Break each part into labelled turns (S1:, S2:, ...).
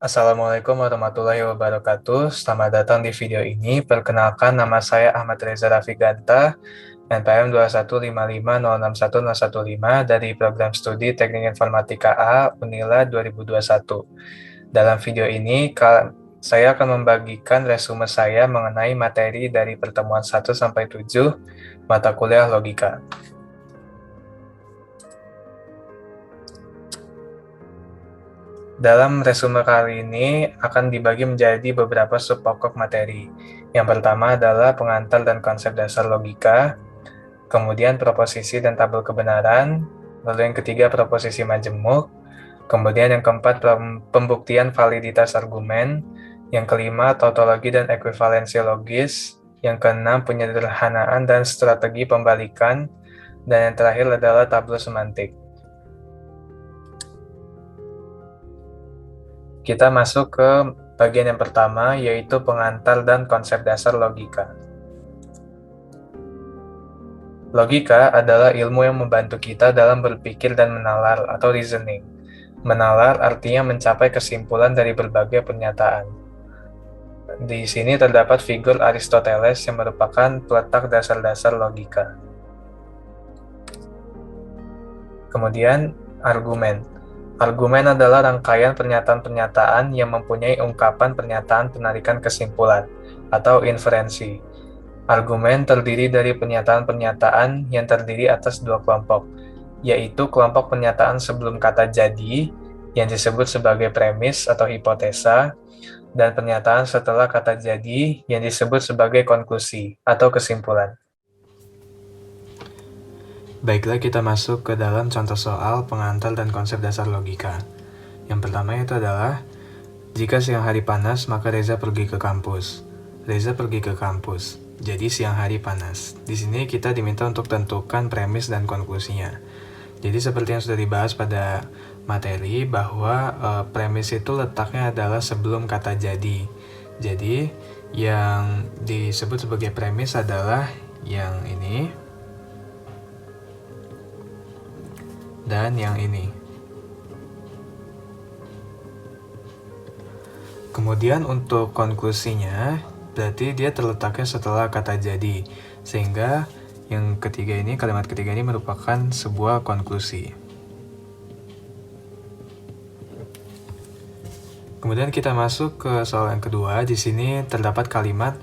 S1: Assalamualaikum warahmatullahi wabarakatuh. Selamat datang di video ini. Perkenalkan, nama saya Ahmad Reza Rafiganta, NPM 215506115 dari Program Studi Teknik Informatika A, Unila 2021. Dalam video ini, saya akan membagikan resume saya mengenai materi dari pertemuan 1-7 mata kuliah logika. Dalam resume kali ini akan dibagi menjadi beberapa subpokok materi. Yang pertama adalah pengantar dan konsep dasar logika, kemudian proposisi dan tabel kebenaran, lalu yang ketiga proposisi majemuk, kemudian yang keempat pembuktian validitas argumen, yang kelima tautologi dan ekuivalensi logis, yang keenam penyederhanaan dan strategi pembalikan, dan yang terakhir adalah tabel semantik. Kita masuk ke bagian yang pertama, yaitu pengantar dan konsep dasar logika. Logika adalah ilmu yang membantu kita dalam berpikir dan menalar atau reasoning. Menalar artinya mencapai kesimpulan dari berbagai pernyataan. Di sini terdapat figur Aristoteles yang merupakan peletak dasar-dasar logika. Kemudian, argumen. Argumen adalah rangkaian pernyataan-pernyataan yang mempunyai ungkapan pernyataan penarikan kesimpulan atau inferensi. Argumen terdiri dari pernyataan-pernyataan yang terdiri atas dua kelompok, yaitu kelompok pernyataan sebelum kata jadi yang disebut sebagai premis atau hipotesa, dan pernyataan setelah kata jadi yang disebut sebagai konklusi atau kesimpulan. Baiklah, kita masuk ke dalam contoh soal pengantar dan konsep dasar logika. Yang pertama itu adalah, jika siang hari panas, maka Reza pergi ke kampus. Reza pergi ke kampus, jadi siang hari panas. Di sini kita diminta untuk tentukan premis dan konklusinya. Jadi seperti yang sudah dibahas pada materi, bahwa premis itu letaknya adalah sebelum kata jadi. Jadi yang disebut sebagai premis adalah yang ini dan yang ini. Kemudian untuk konklusinya, berarti dia terletaknya setelah kata jadi, sehingga yang ketiga ini, kalimat ketiga ini merupakan sebuah konklusi. Kemudian kita masuk ke soal yang kedua. Di sini terdapat kalimat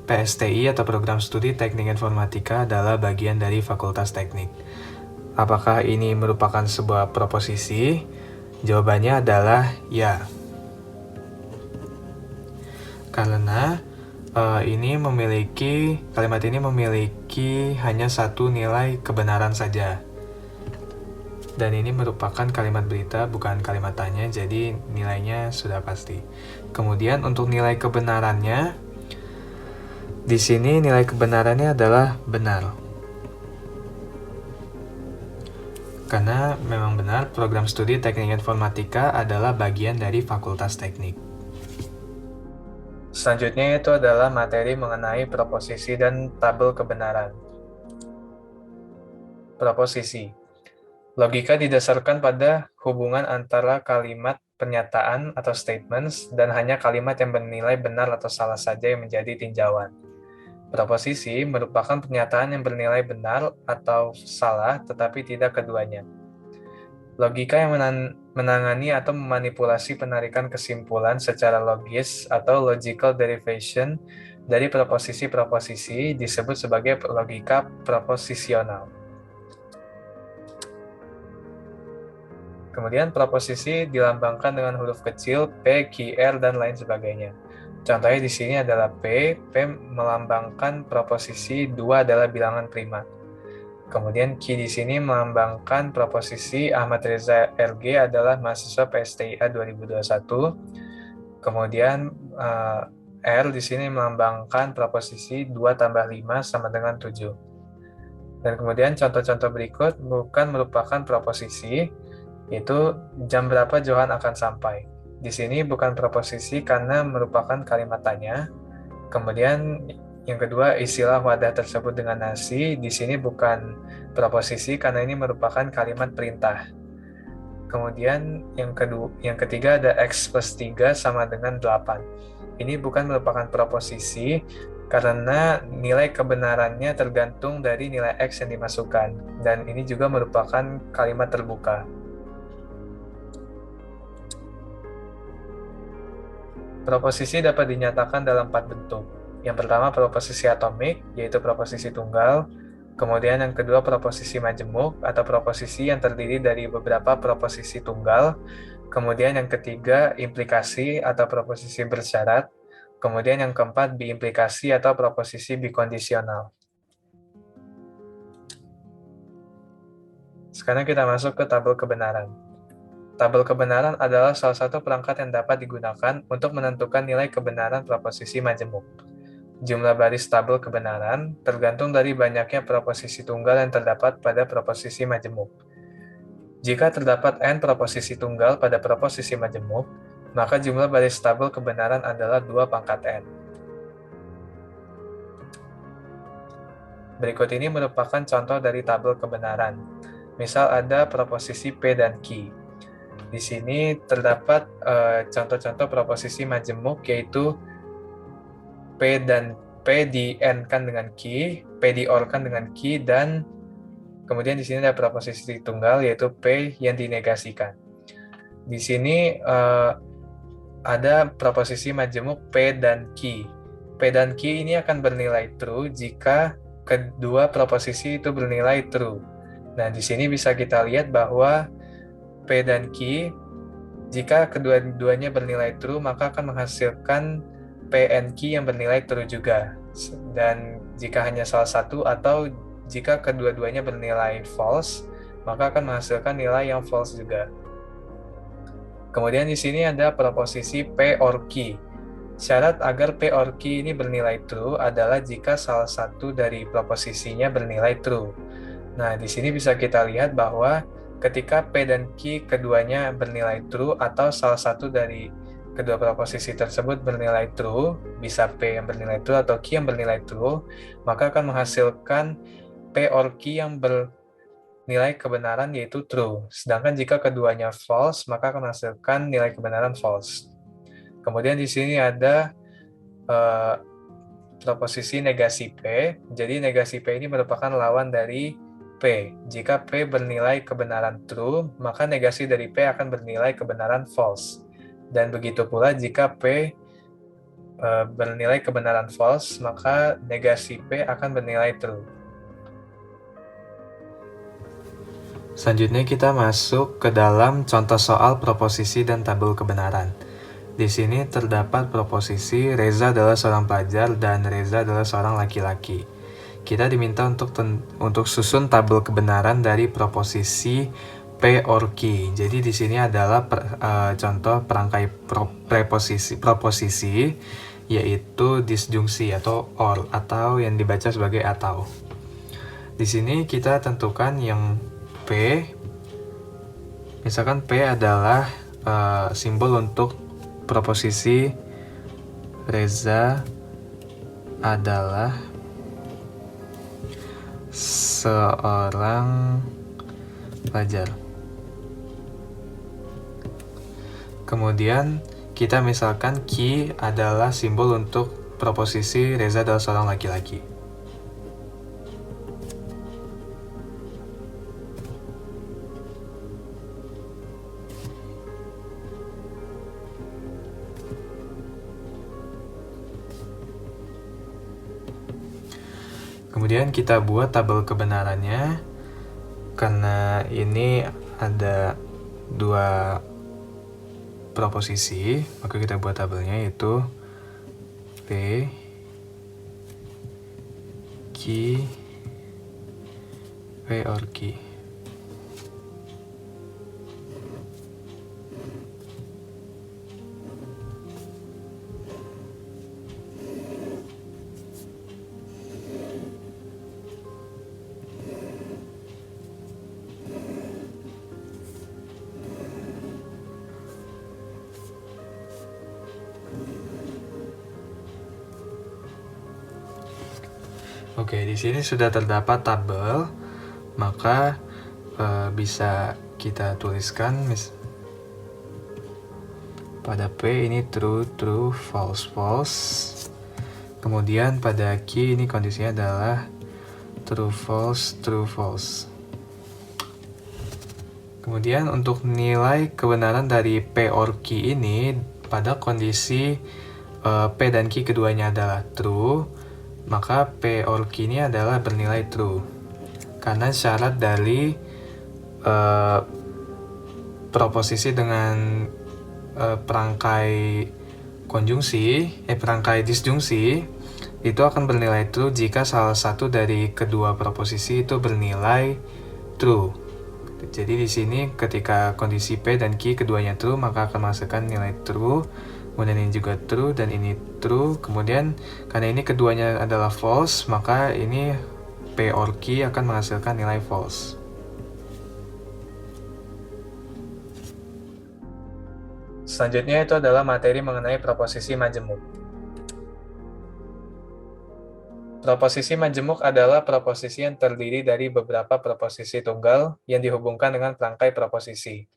S1: PSTI atau Program Studi Teknik Informatika adalah bagian dari Fakultas Teknik. Apakah ini merupakan sebuah proposisi? Jawabannya adalah ya. Karena kalimat ini memiliki hanya satu nilai kebenaran saja. Dan ini merupakan kalimat berita, bukan kalimat tanya, jadi nilainya sudah pasti. Kemudian untuk nilai kebenarannya, di sini nilai kebenarannya adalah benar. Karena memang benar, program studi teknik informatika adalah bagian dari Fakultas Teknik. Selanjutnya itu adalah materi mengenai proposisi dan tabel kebenaran. Proposisi. Logika didasarkan pada hubungan antara kalimat pernyataan atau statements dan hanya kalimat yang bernilai benar atau salah saja yang menjadi tinjauan. Proposisi merupakan pernyataan yang bernilai benar atau salah, tetapi tidak keduanya. Logika yang menangani atau memanipulasi penarikan kesimpulan secara logis atau logical derivation dari proposisi-proposisi disebut sebagai logika proposisional. Kemudian proposisi dilambangkan dengan huruf kecil P, Q, R, dan lain sebagainya. Contohnya di sini adalah P melambangkan proposisi 2 adalah bilangan prima. Kemudian Q di sini melambangkan proposisi Ahmad Reza RG adalah mahasiswa PSTIA 2021. Kemudian R di sini melambangkan proposisi 2 tambah 5 sama dengan 7. Dan kemudian contoh-contoh berikut bukan merupakan proposisi, yaitu jam berapa Johan akan sampai. Di sini bukan proposisi karena merupakan kalimat tanya. Kemudian yang kedua, istilah wadah tersebut dengan nasi. Di sini bukan proposisi karena ini merupakan kalimat perintah. Kemudian yang ketiga ada X plus 3 sama dengan 8. Ini bukan merupakan proposisi karena nilai kebenarannya tergantung dari nilai X yang dimasukkan. Dan ini juga merupakan kalimat terbuka. Proposisi dapat dinyatakan dalam 4 bentuk. Yang pertama proposisi atomik, yaitu proposisi tunggal. Kemudian yang kedua proposisi majemuk atau proposisi yang terdiri dari beberapa proposisi tunggal. Kemudian yang ketiga implikasi atau proposisi bersyarat. Kemudian yang keempat biimplikasi atau proposisi bikondisional. Sekarang kita masuk ke tabel kebenaran. Tabel kebenaran adalah salah satu perangkat yang dapat digunakan untuk menentukan nilai kebenaran proposisi majemuk. Jumlah baris tabel kebenaran tergantung dari banyaknya proposisi tunggal yang terdapat pada proposisi majemuk. Jika terdapat n proposisi tunggal pada proposisi majemuk, maka jumlah baris tabel kebenaran adalah 2 pangkat n. Berikut ini merupakan contoh dari tabel kebenaran. Misal ada proposisi P dan Q. Di sini terdapat contoh-contoh proposisi majemuk, yaitu P di n-kan dengan Q, P di or-kan dengan Q, dan kemudian di sini ada proposisi tunggal, yaitu P yang dinegasikan. Di sini ada proposisi majemuk P dan Q. P dan Q ini akan bernilai true jika kedua proposisi itu bernilai true. Nah, di sini bisa kita lihat bahwa P dan Q, jika kedua-duanya bernilai true, maka akan menghasilkan PNQ yang bernilai true juga. Dan jika hanya salah satu atau jika kedua-duanya bernilai false, maka akan menghasilkan nilai yang false juga. Kemudian di sini ada proposisi P or Q. Syarat agar P or Q ini bernilai true adalah jika salah satu dari proposisinya bernilai true. Nah, di sini bisa kita lihat bahwa ketika P dan Q keduanya bernilai true atau salah satu dari kedua proposisi tersebut bernilai true, bisa P yang bernilai true atau Q yang bernilai true, maka akan menghasilkan P or Q yang bernilai kebenaran yaitu true. Sedangkan jika keduanya false, maka akan menghasilkan nilai kebenaran false. Kemudian di sini ada proposisi negasi P. Jadi negasi P ini merupakan lawan dari P. Jika P bernilai kebenaran true, maka negasi dari P akan bernilai kebenaran false. Dan begitu pula jika P bernilai kebenaran false, maka negasi P akan bernilai true. Selanjutnya kita masuk ke dalam contoh soal proposisi dan tabel kebenaran. Di sini terdapat proposisi Reza adalah seorang pelajar dan Reza adalah seorang laki-laki. Kita diminta untuk susun tabel kebenaran dari proposisi P or Q. Jadi di sini adalah contoh perangkai proposisi yaitu disjungsi atau or atau yang dibaca sebagai atau. Di sini kita tentukan yang P. Misalkan P adalah simbol untuk proposisi Reza adalah seorang pelajar. Kemudian kita misalkan Q adalah simbol untuk proposisi Reza adalah seorang laki-laki. Kemudian kita buat tabel kebenarannya. Karena ini ada dua proposisi, maka kita buat tabelnya yaitu P, Q, P or Q. Oke, di sini sudah terdapat tabel, maka bisa kita tuliskan pada P ini true, true, false, false. Kemudian pada Q ini kondisinya adalah true, false, true, false. Kemudian untuk nilai kebenaran dari P or Q ini pada kondisi P dan Q keduanya adalah true, maka P or Q ini adalah bernilai true. Karena syarat dari proposisi dengan perangkai disjungsi itu akan bernilai true jika salah satu dari kedua proposisi itu bernilai true. Jadi di sini ketika kondisi P dan Q keduanya true, maka akan menghasilkan nilai true. Kemudian ini juga true dan ini true. Kemudian karena ini keduanya adalah false, maka ini P or Q akan menghasilkan nilai false. Selanjutnya itu adalah materi mengenai proposisi majemuk. Proposisi majemuk adalah proposisi yang terdiri dari beberapa proposisi tunggal yang dihubungkan dengan perangkai proposisi.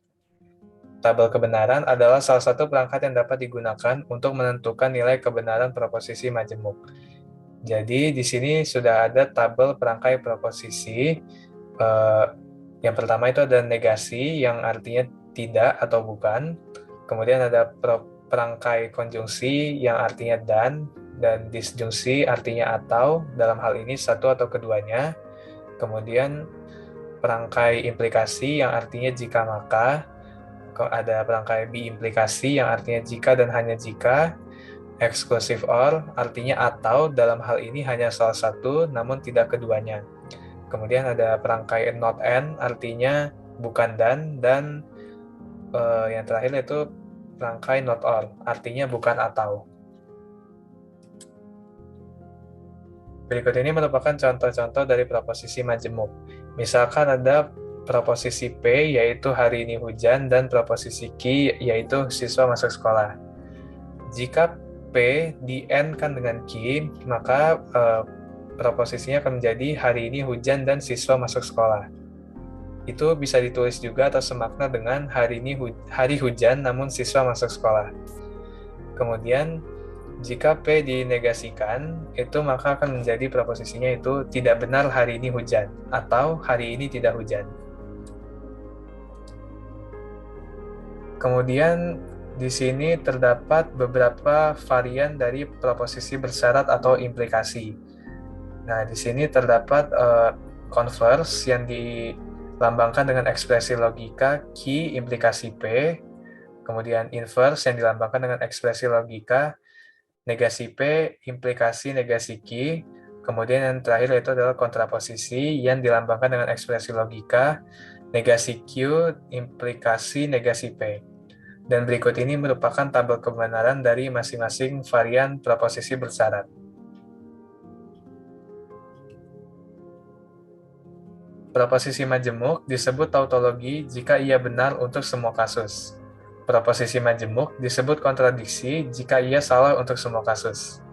S1: Tabel kebenaran adalah salah satu perangkat yang dapat digunakan untuk menentukan nilai kebenaran proposisi majemuk. Jadi di sini sudah ada tabel perangkai proposisi. Yang pertama itu ada negasi yang artinya tidak atau bukan. Kemudian ada perangkai konjungsi yang artinya dan disjungsi artinya atau, dalam hal ini satu atau keduanya. Kemudian perangkai implikasi yang artinya jika maka. Ada perangkai biimplikasi yang artinya jika dan hanya jika. Exclusive or artinya atau, dalam hal ini hanya salah satu namun tidak keduanya. Kemudian ada perangkai not and artinya bukan dan yang terakhir yaitu perangkai not or artinya bukan atau. Berikut ini merupakan contoh-contoh dari proposisi majemuk. Misalkan ada proposisi P yaitu hari ini hujan dan proposisi Q yaitu siswa masuk sekolah. Jika P di-end-kan dengan Q, maka proposisinya akan menjadi hari ini hujan dan siswa masuk sekolah. Itu bisa ditulis juga atau semakna dengan hari hujan namun siswa masuk sekolah. Kemudian jika P dinegasikan, itu maka akan menjadi proposisinya itu tidak benar hari ini hujan atau hari ini tidak hujan. Kemudian di sini terdapat beberapa varian dari proposisi bersyarat atau implikasi. Nah, di sini terdapat converse yang dilambangkan dengan ekspresi logika Q implikasi P, kemudian inverse yang dilambangkan dengan ekspresi logika negasi P implikasi negasi Q, kemudian yang terakhir yaitu adalah kontraposisi yang dilambangkan dengan ekspresi logika negasi Q implikasi negasi P. Dan berikut ini merupakan tabel kebenaran dari masing-masing varian proposisi bersyarat. Proposisi majemuk disebut tautologi jika ia benar untuk semua kasus. Proposisi majemuk disebut kontradiksi jika ia salah untuk semua kasus.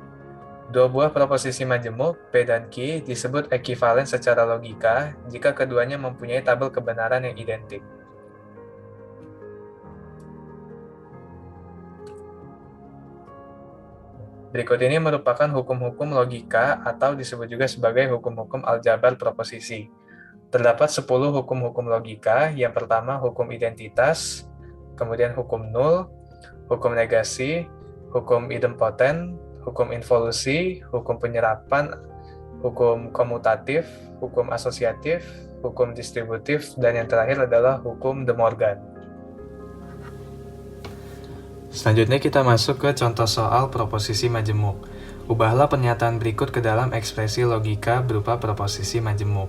S1: Dua buah proposisi majemuk, P dan Q, disebut ekivalen secara logika jika keduanya mempunyai tabel kebenaran yang identik. Berikut ini merupakan hukum-hukum logika atau disebut juga sebagai hukum-hukum aljabar proposisi. Terdapat 10 hukum-hukum logika. Yang pertama hukum identitas, kemudian hukum nul, hukum negasi, hukum idempoten, hukum involusi, hukum penyerapan, hukum komutatif, hukum asosiatif, hukum distributif, dan yang terakhir adalah hukum De Morgan. Selanjutnya kita masuk ke contoh soal proposisi majemuk. Ubahlah pernyataan berikut ke dalam ekspresi logika berupa proposisi majemuk.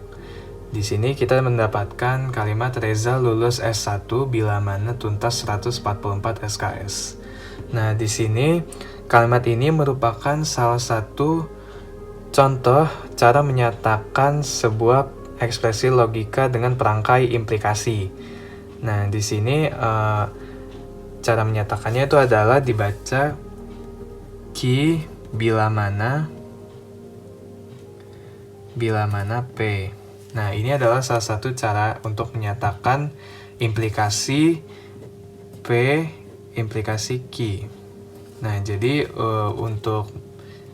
S1: Di sini kita mendapatkan kalimat Reza lulus S1 bila mana tuntas 144 SKS. Nah, di sini kalimat ini merupakan salah satu contoh cara menyatakan sebuah ekspresi logika dengan perangkai implikasi. Nah, di sini cara menyatakannya itu adalah dibaca Q bila mana P. Nah, ini adalah salah satu cara untuk menyatakan implikasi P implikasi Q. Nah, jadi untuk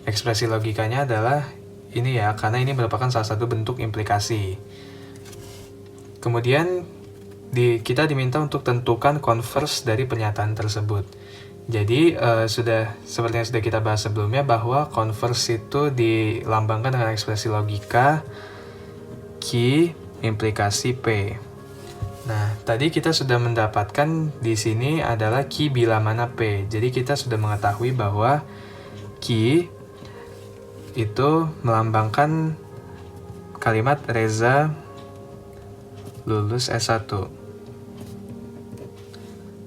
S1: ekspresi logikanya adalah ini ya, karena ini merupakan salah satu bentuk implikasi. Kemudian kita diminta untuk tentukan converse dari pernyataan tersebut. Jadi sudah seperti yang sudah kita bahas sebelumnya bahwa converse itu dilambangkan dengan ekspresi logika Q implikasi P. Nah, tadi kita sudah mendapatkan di sini adalah Q bila mana P. Jadi kita sudah mengetahui bahwa Q itu melambangkan kalimat Reza lulus S1.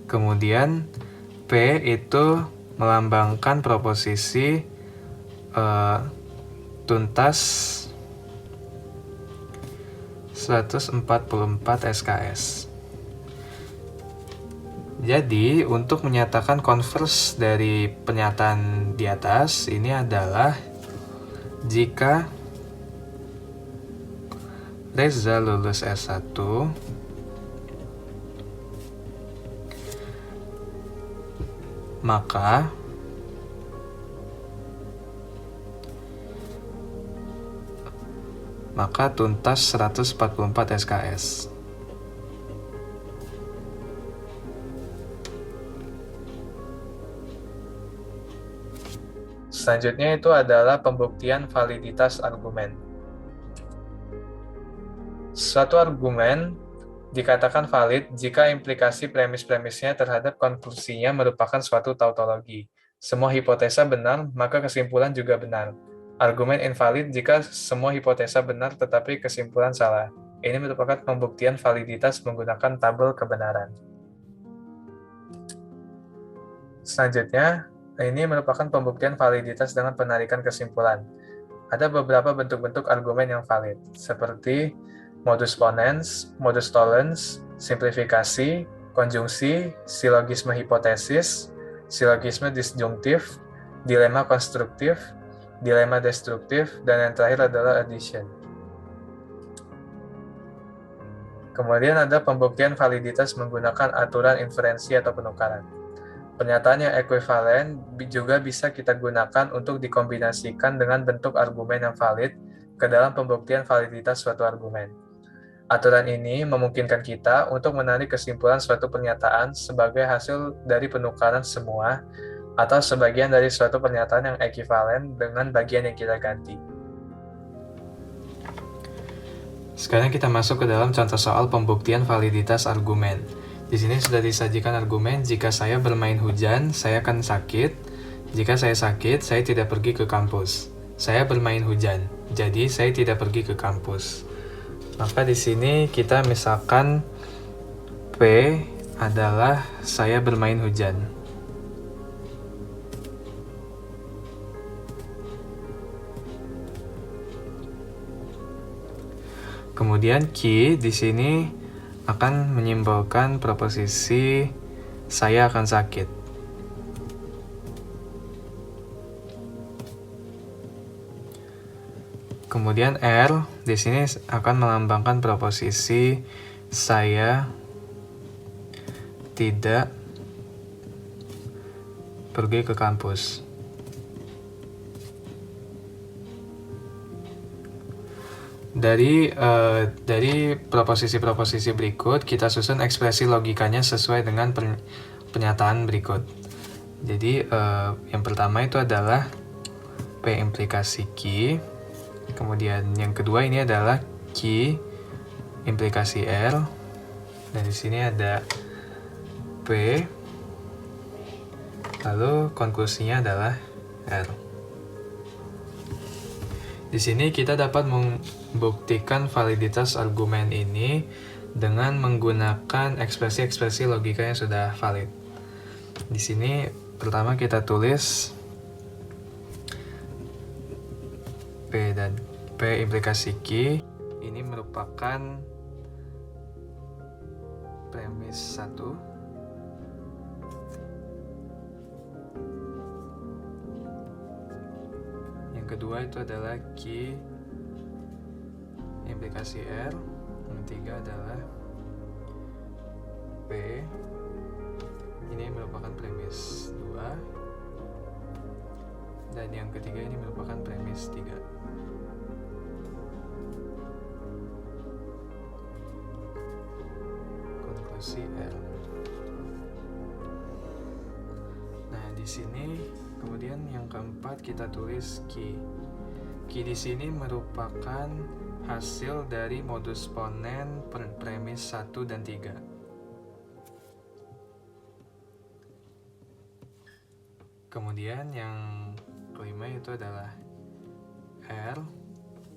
S1: Kemudian P itu melambangkan proposisi tuntas 144 SKS. Jadi, untuk menyatakan converse dari pernyataan di atas ini adalah jika Reza lulus S1 maka tuntas 144 SKS. Selanjutnya itu adalah pembuktian validitas argumen. Suatu argumen dikatakan valid jika implikasi premis-premisnya terhadap konklusinya merupakan suatu tautologi. Semua hipotesa benar, maka kesimpulan juga benar. Argumen invalid jika semua hipotesa benar tetapi kesimpulan salah. Ini merupakan pembuktian validitas menggunakan tabel kebenaran. Selanjutnya, ini merupakan pembuktian validitas dengan penarikan kesimpulan. Ada beberapa bentuk-bentuk argumen yang valid, seperti modus ponens, modus tollens, simplifikasi, konjungsi, silogisme hipotesis, silogisme disjungtif, dilema konstruktif, dilema destruktif, dan yang terakhir adalah addition. Kemudian ada pembuktian validitas menggunakan aturan inferensi atau penukaran. Pernyataan yang ekuivalen juga bisa kita gunakan untuk dikombinasikan dengan bentuk argumen yang valid ke dalam pembuktian validitas suatu argumen. Aturan ini memungkinkan kita untuk menarik kesimpulan suatu pernyataan sebagai hasil dari penukaran semua atau sebagian dari suatu pernyataan yang ekivalen dengan bagian yang kita ganti. Sekarang kita masuk ke dalam contoh soal pembuktian validitas argumen. Di sini sudah disajikan argumen, jika saya bermain hujan, saya akan sakit. Jika saya sakit, saya tidak pergi ke kampus. Saya bermain hujan, jadi saya tidak pergi ke kampus. Maka di sini kita misalkan P adalah saya bermain hujan. Kemudian Q di sini akan menyimbolkan proposisi saya akan sakit. Kemudian R di sini akan melambangkan proposisi saya tidak pergi ke kampus. Dari proposisi-proposisi berikut kita susun ekspresi logikanya sesuai dengan pernyataan berikut. Jadi yang pertama itu adalah P implikasi Q. Kemudian yang kedua ini adalah Q implikasi R. Dan di sini ada P. Lalu konklusinya adalah R. Di sini kita dapat membuktikan validitas argumen ini dengan menggunakan ekspresi-ekspresi logika yang sudah valid. Di sini pertama kita tulis P implikasi Q ini merupakan premis 1. Yang kedua itu adalah Q implikasi R. Yang ketiga adalah P ini merupakan premis 2, dan yang ketiga ini merupakan premis 3. Konklusi R. Nah, di sini kemudian yang keempat kita tulis Q. Q di sini merupakan hasil dari modus ponen premis 1 dan 3. Kemudian yang kelima itu adalah R.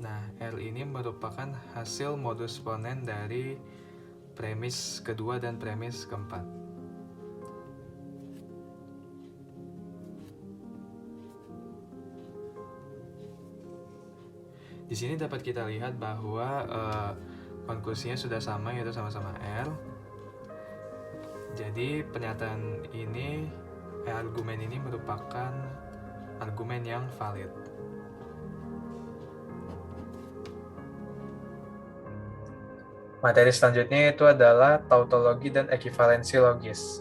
S1: Nah, R ini merupakan hasil modus ponen dari premis kedua dan premis keempat. Di sini dapat kita lihat bahwa konklusinya sudah sama, yaitu sama-sama R. Jadi pernyataan ini, argumen ini merupakan argumen yang valid. Materi selanjutnya itu adalah tautologi dan ekivalensi logis.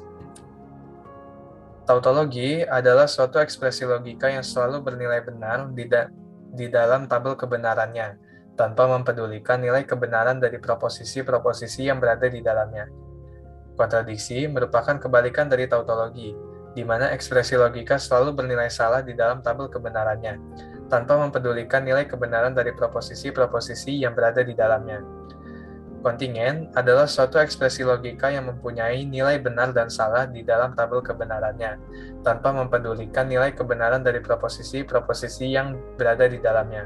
S1: Tautologi adalah suatu ekspresi logika yang selalu bernilai benar di dalam tabel kebenarannya, tanpa mempedulikan nilai kebenaran dari proposisi-proposisi yang berada di dalamnya. Kontradiksi merupakan kebalikan dari tautologi, di mana ekspresi logika selalu bernilai salah di dalam tabel kebenarannya, tanpa mempedulikan nilai kebenaran dari proposisi-proposisi yang berada di dalamnya. Kontingen adalah suatu ekspresi logika yang mempunyai nilai benar dan salah di dalam tabel kebenarannya, tanpa mempedulikan nilai kebenaran dari proposisi-proposisi yang berada di dalamnya.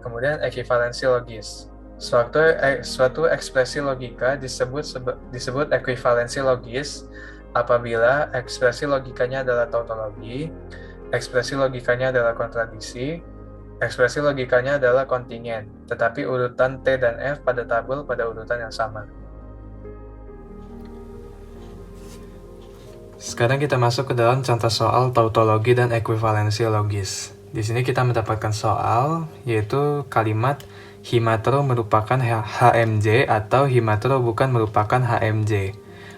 S1: Kemudian ekivalensi logis. Suatu ekspresi logika disebut ekivalensi logis apabila ekspresi logikanya adalah tautologi, ekspresi logikanya adalah kontradiksi, ekspresi logikanya adalah kontingen, tetapi urutan T dan F pada tabel pada urutan yang sama. Sekarang kita masuk ke dalam contoh soal tautologi dan ekuivalensi logis. Di sini kita mendapatkan soal, yaitu kalimat Himatero merupakan HMJ atau Himatero bukan merupakan HMJ.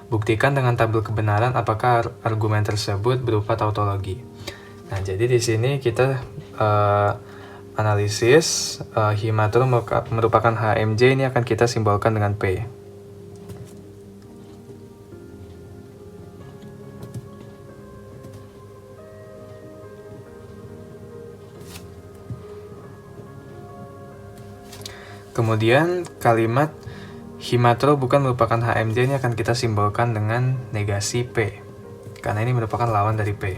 S1: Buktikan dengan tabel kebenaran apakah argumen tersebut berupa tautologi. Nah, jadi di sini kita analisis Himatero merupakan HMJ, ini akan kita simbolkan dengan P. Kemudian kalimat Himatero bukan merupakan HMJ ini akan kita simbolkan dengan negasi P, karena ini merupakan lawan dari P.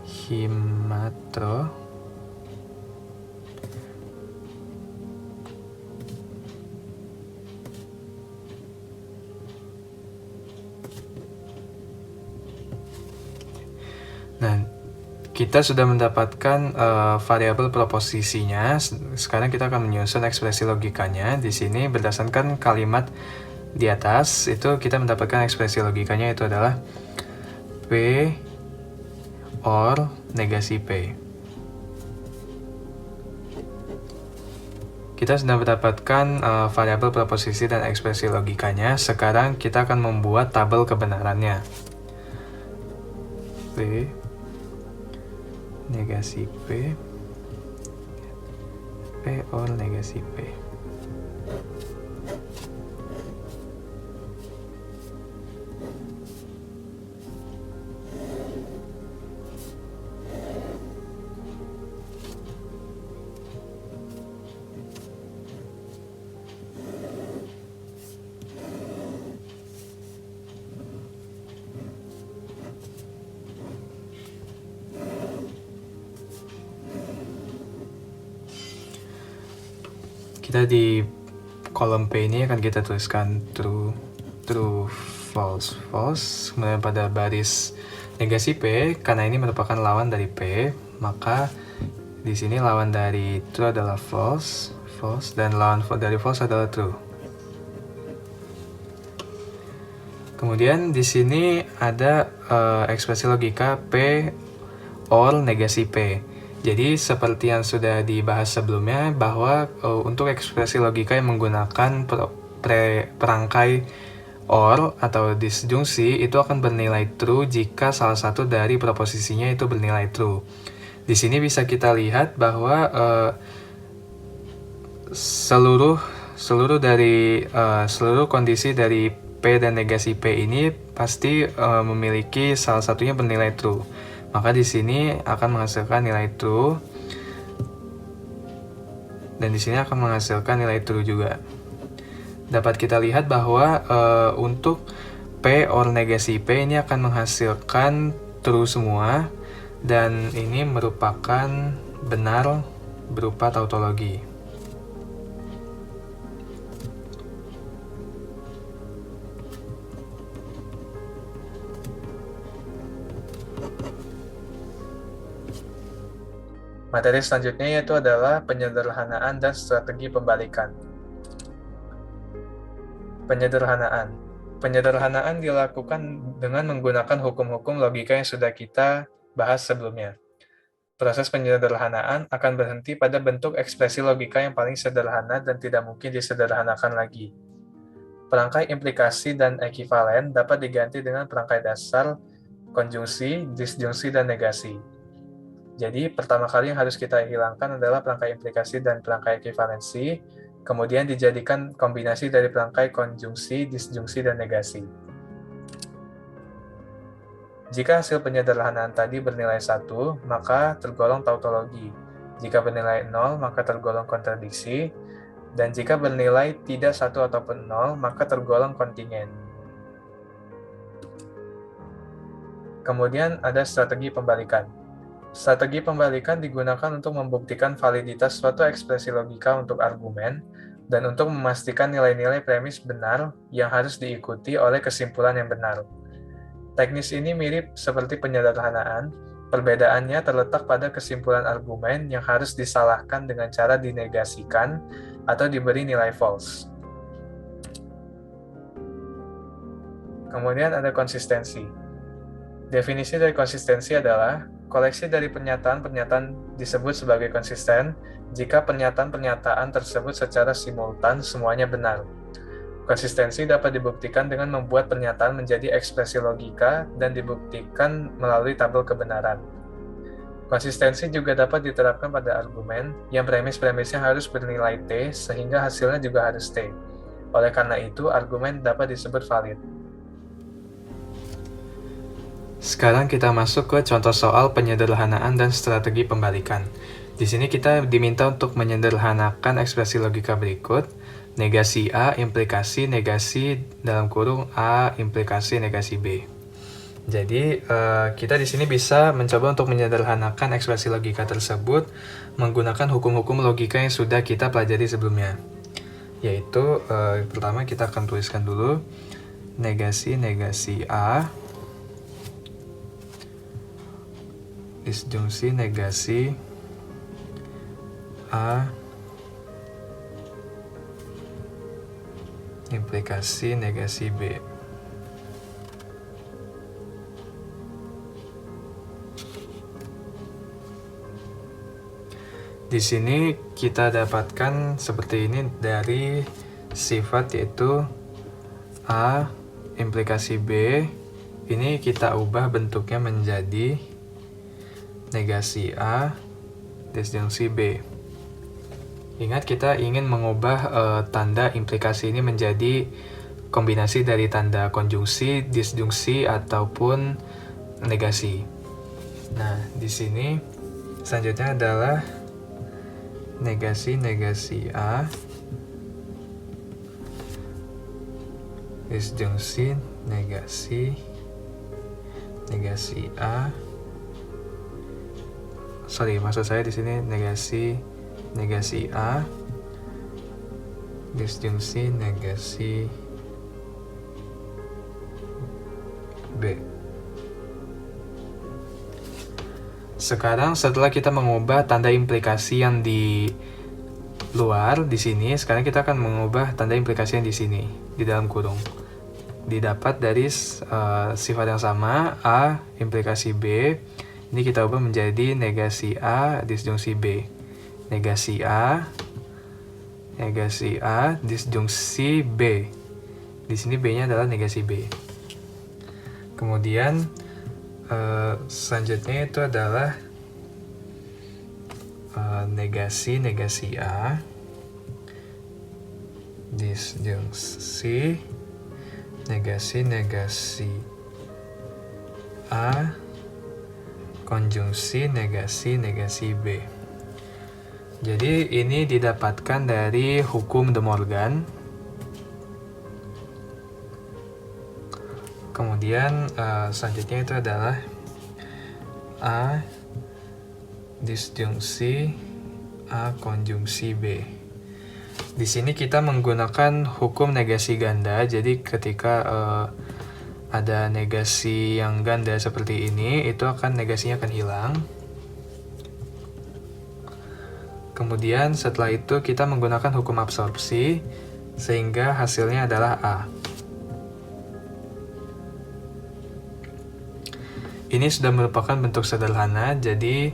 S1: Himatero kita sudah mendapatkan variabel proposisinya. Sekarang kita akan menyusun ekspresi logikanya. Di sini berdasarkan kalimat di atas itu kita mendapatkan ekspresi logikanya, itu adalah P or negasi P. Kita sudah mendapatkan variabel proposisi dan ekspresi logikanya. Sekarang kita akan membuat tabel kebenarannya. P negasi P or negasi P. Kita di kolom P ini akan kita tuliskan true, false, false. Kemudian pada baris negasi P, karena ini merupakan lawan dari P, maka di sini lawan dari true adalah false, false, dan lawan dari false adalah true. Kemudian di sini ada ekspresi logika P or negasi P. Jadi seperti yang sudah dibahas sebelumnya, bahwa untuk ekspresi logika yang menggunakan perangkai OR atau disjungsi itu akan bernilai true jika salah satu dari proposisinya itu bernilai true. Di sini bisa kita lihat bahwa seluruh kondisi dari P dan negasi P ini pasti memiliki salah satunya bernilai true. Maka di sini akan menghasilkan nilai true, dan di sini akan menghasilkan nilai true juga. Dapat kita lihat bahwa untuk P or negasi P ini akan menghasilkan true semua, dan ini merupakan benar berupa tautologi. Materi selanjutnya yaitu adalah penyederhanaan dan strategi pembalikan. Penyederhanaan dilakukan dengan menggunakan hukum-hukum logika yang sudah kita bahas sebelumnya. Proses penyederhanaan akan berhenti pada bentuk ekspresi logika yang paling sederhana dan tidak mungkin disederhanakan lagi. Perangkai implikasi dan ekivalen dapat diganti dengan perangkai dasar, konjungsi, disjungsi, dan negasi. Jadi, pertama kali yang harus kita hilangkan adalah perangkai implikasi dan perangkai ekivalensi, kemudian dijadikan kombinasi dari perangkai konjungsi, disjungsi, dan negasi. Jika hasil penyederhanaan tadi bernilai 1, maka tergolong tautologi. Jika bernilai 0, maka tergolong kontradiksi. Dan jika bernilai tidak 1 ataupun 0, maka tergolong kontingen. Kemudian ada strategi pembalikan. Strategi pembalikan digunakan untuk membuktikan validitas suatu ekspresi logika untuk argumen dan untuk memastikan nilai-nilai premis benar yang harus diikuti oleh kesimpulan yang benar. Teknis ini mirip seperti penyederhanaan, perbedaannya terletak pada kesimpulan argumen yang harus disalahkan dengan cara dinegasikan atau diberi nilai false. Kemudian ada konsistensi. Definisi dari konsistensi adalah koleksi dari pernyataan-pernyataan disebut sebagai konsisten jika pernyataan-pernyataan tersebut secara simultan semuanya benar. Konsistensi dapat dibuktikan dengan membuat pernyataan menjadi ekspresi logika dan dibuktikan melalui tabel kebenaran. Konsistensi juga dapat diterapkan pada argumen yang premis-premisnya harus bernilai T sehingga hasilnya juga harus T. Oleh karena itu, argumen dapat disebut valid. Sekarang kita masuk ke contoh soal penyederhanaan dan strategi pembalikan. Di sini kita diminta untuk menyederhanakan ekspresi logika berikut: negasi A, implikasi, negasi dalam kurung A, implikasi, negasi B. Jadi, kita di sini bisa mencoba untuk menyederhanakan ekspresi logika tersebut menggunakan hukum-hukum logika yang sudah kita pelajari sebelumnya. Yaitu, pertama kita akan tuliskan dulu negasi A, disjungsi negasi A, implikasi negasi B. Di sini kita dapatkan seperti ini dari sifat yaitu A, implikasi B. Ini kita ubah bentuknya menjadi negasi A, disjungsi B. Ingat, kita ingin mengubah tanda implikasi ini menjadi kombinasi dari tanda konjungsi, disjungsi, ataupun negasi. Nah, di sini selanjutnya adalah negasi A, disjungsi negasi A. Maksud saya di sini negasi A, disjungsi negasi B. Sekarang setelah kita mengubah tanda implikasi yang di luar di sini, sekarang kita akan mengubah tanda implikasi yang di sini di dalam kurung. Didapat dari sifat yang sama A, implikasi B. Ini kita ubah menjadi negasi A, disjungsi B. Negasi A, negasi A disjungsi B. Di sini B-nya adalah negasi B. Kemudian selanjutnya itu adalah negasi A disjungsi negasi A konjungsi negasi B. Jadi ini didapatkan dari hukum De Morgan. Kemudian selanjutnya itu adalah A disjungsi A konjungsi B. Di sini kita menggunakan hukum negasi ganda. Jadi ketika ada negasi yang ganda seperti ini, itu negasinya akan hilang. Kemudian setelah itu kita menggunakan hukum absorpsi sehingga hasilnya adalah A. Ini sudah merupakan bentuk sederhana, jadi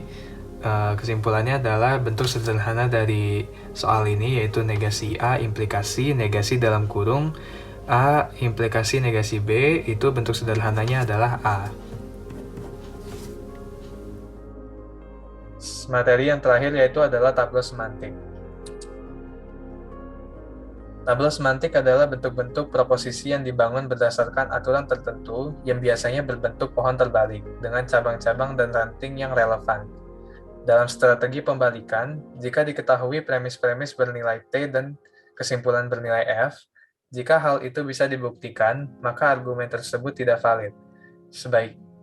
S1: kesimpulannya adalah bentuk sederhana dari soal ini yaitu negasi A implikasi negasi dalam kurung A implikasi negasi B, itu bentuk sederhananya adalah A. Materi yang terakhir yaitu adalah tabel semantik. Tabel semantik adalah bentuk-bentuk proposisi yang dibangun berdasarkan aturan tertentu yang biasanya berbentuk pohon terbalik dengan cabang-cabang dan ranting yang relevan. Dalam strategi pembalikan, jika diketahui premis-premis bernilai T dan kesimpulan bernilai F, jika hal itu bisa dibuktikan, maka argumen tersebut tidak valid.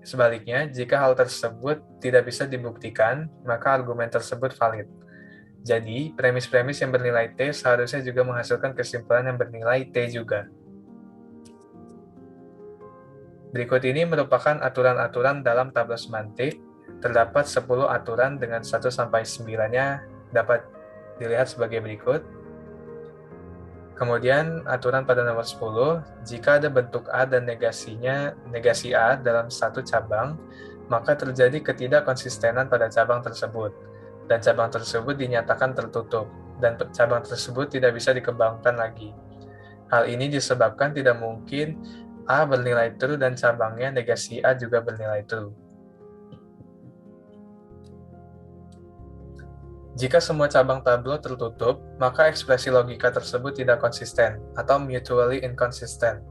S1: Sebaliknya, jika hal tersebut tidak bisa dibuktikan, maka argumen tersebut valid. Jadi, premis-premis yang bernilai T seharusnya juga menghasilkan kesimpulan yang bernilai T juga. Berikut ini merupakan aturan-aturan dalam tabel semantik. Terdapat 10 aturan dengan 1-9-nya dapat dilihat sebagai berikut. Kemudian aturan pada nomor 10, jika ada bentuk A dan negasi A dalam satu cabang, maka terjadi ketidakkonsistenan pada cabang tersebut, dan cabang tersebut dinyatakan tertutup, dan cabang tersebut tidak bisa dikembangkan lagi. Hal ini disebabkan tidak mungkin A bernilai true dan cabangnya negasi A juga bernilai true. Jika semua cabang tabel tertutup, maka ekspresi logika tersebut tidak konsisten atau mutually inconsistent,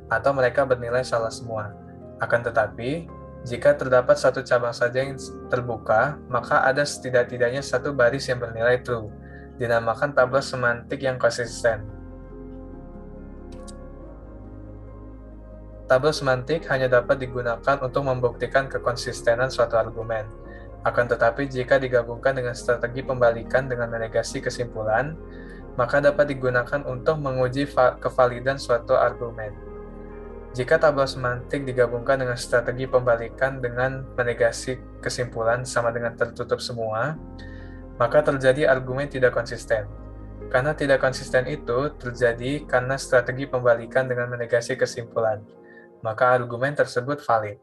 S1: atau mereka bernilai salah semua. Akan tetapi, jika terdapat satu cabang saja yang terbuka, maka ada setidak-tidaknya satu baris yang bernilai true, dinamakan tabel semantik yang konsisten. Tabel semantik hanya dapat digunakan untuk membuktikan kekonsistenan suatu argumen. Akan tetapi, jika digabungkan dengan strategi pembalikan dengan menegasi kesimpulan, maka dapat digunakan untuk menguji kevalidan suatu argumen. Jika tabel semantik digabungkan dengan strategi pembalikan dengan menegasi kesimpulan sama dengan tertutup semua, maka terjadi argumen tidak konsisten. Karena tidak konsisten itu terjadi karena strategi pembalikan dengan menegasi kesimpulan, maka argumen tersebut valid.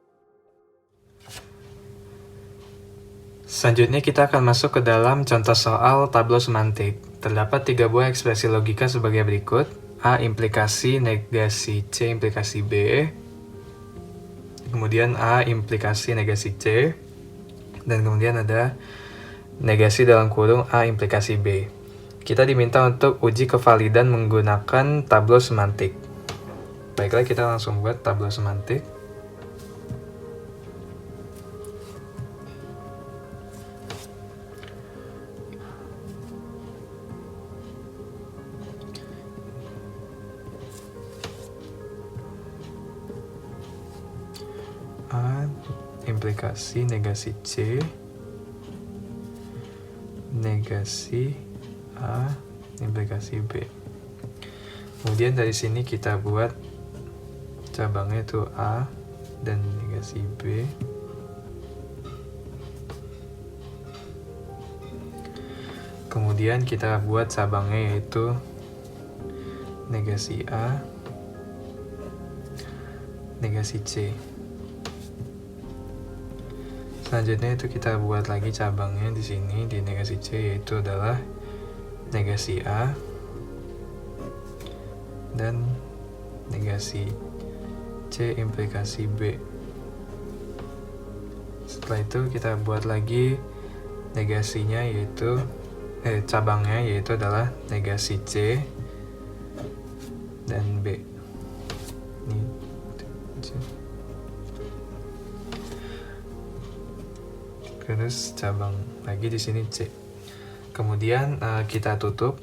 S1: Selanjutnya kita akan masuk ke dalam contoh soal tabel semantik. Terdapat 3 buah ekspresi logika sebagai berikut. A implikasi negasi C implikasi B. Kemudian A implikasi negasi C. Dan kemudian ada negasi dalam kurung A implikasi B. Kita diminta untuk uji kevalidan menggunakan tabel semantik. Baiklah, kita langsung buat tabel semantik. A implikasi negasi C negasi A implikasi B. Kemudian dari sini kita buat cabangnya itu A dan negasi B. Kemudian kita buat cabangnya yaitu negasi A negasi C. Selanjutnya itu kita buat lagi cabangnya di sini di negasi C, yaitu adalah negasi A dan negasi C implikasi B. Setelah itu kita buat lagi negasinya, yaitu cabangnya, yaitu adalah negasi C dan B. Ini terus cabang lagi di sini C. Kemudian kita tutup.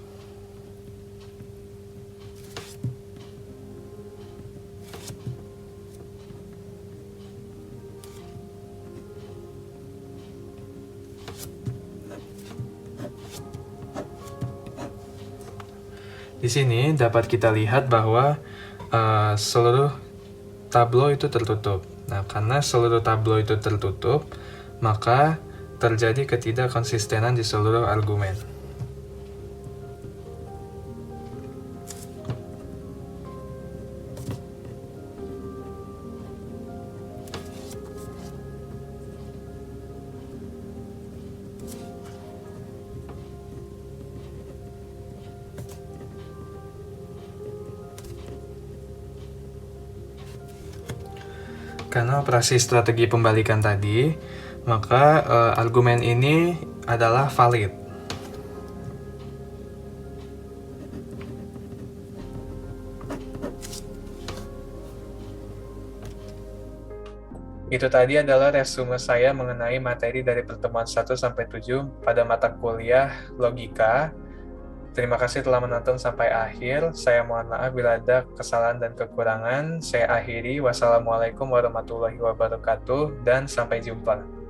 S1: Di sini dapat kita lihat bahwa seluruh tablo itu tertutup. Nah, karena seluruh tablo itu tertutup, maka terjadi ketidakkonsistenan di seluruh argumen. Karena operasi strategi pembalikan tadi, maka argumen ini adalah valid. Itu tadi adalah resume saya mengenai materi dari pertemuan 1-7 pada mata kuliah logika. Terima kasih telah menonton sampai akhir. Saya mohon maaf bila ada kesalahan dan kekurangan. Saya akhiri. Wassalamualaikum warahmatullahi wabarakatuh dan sampai jumpa.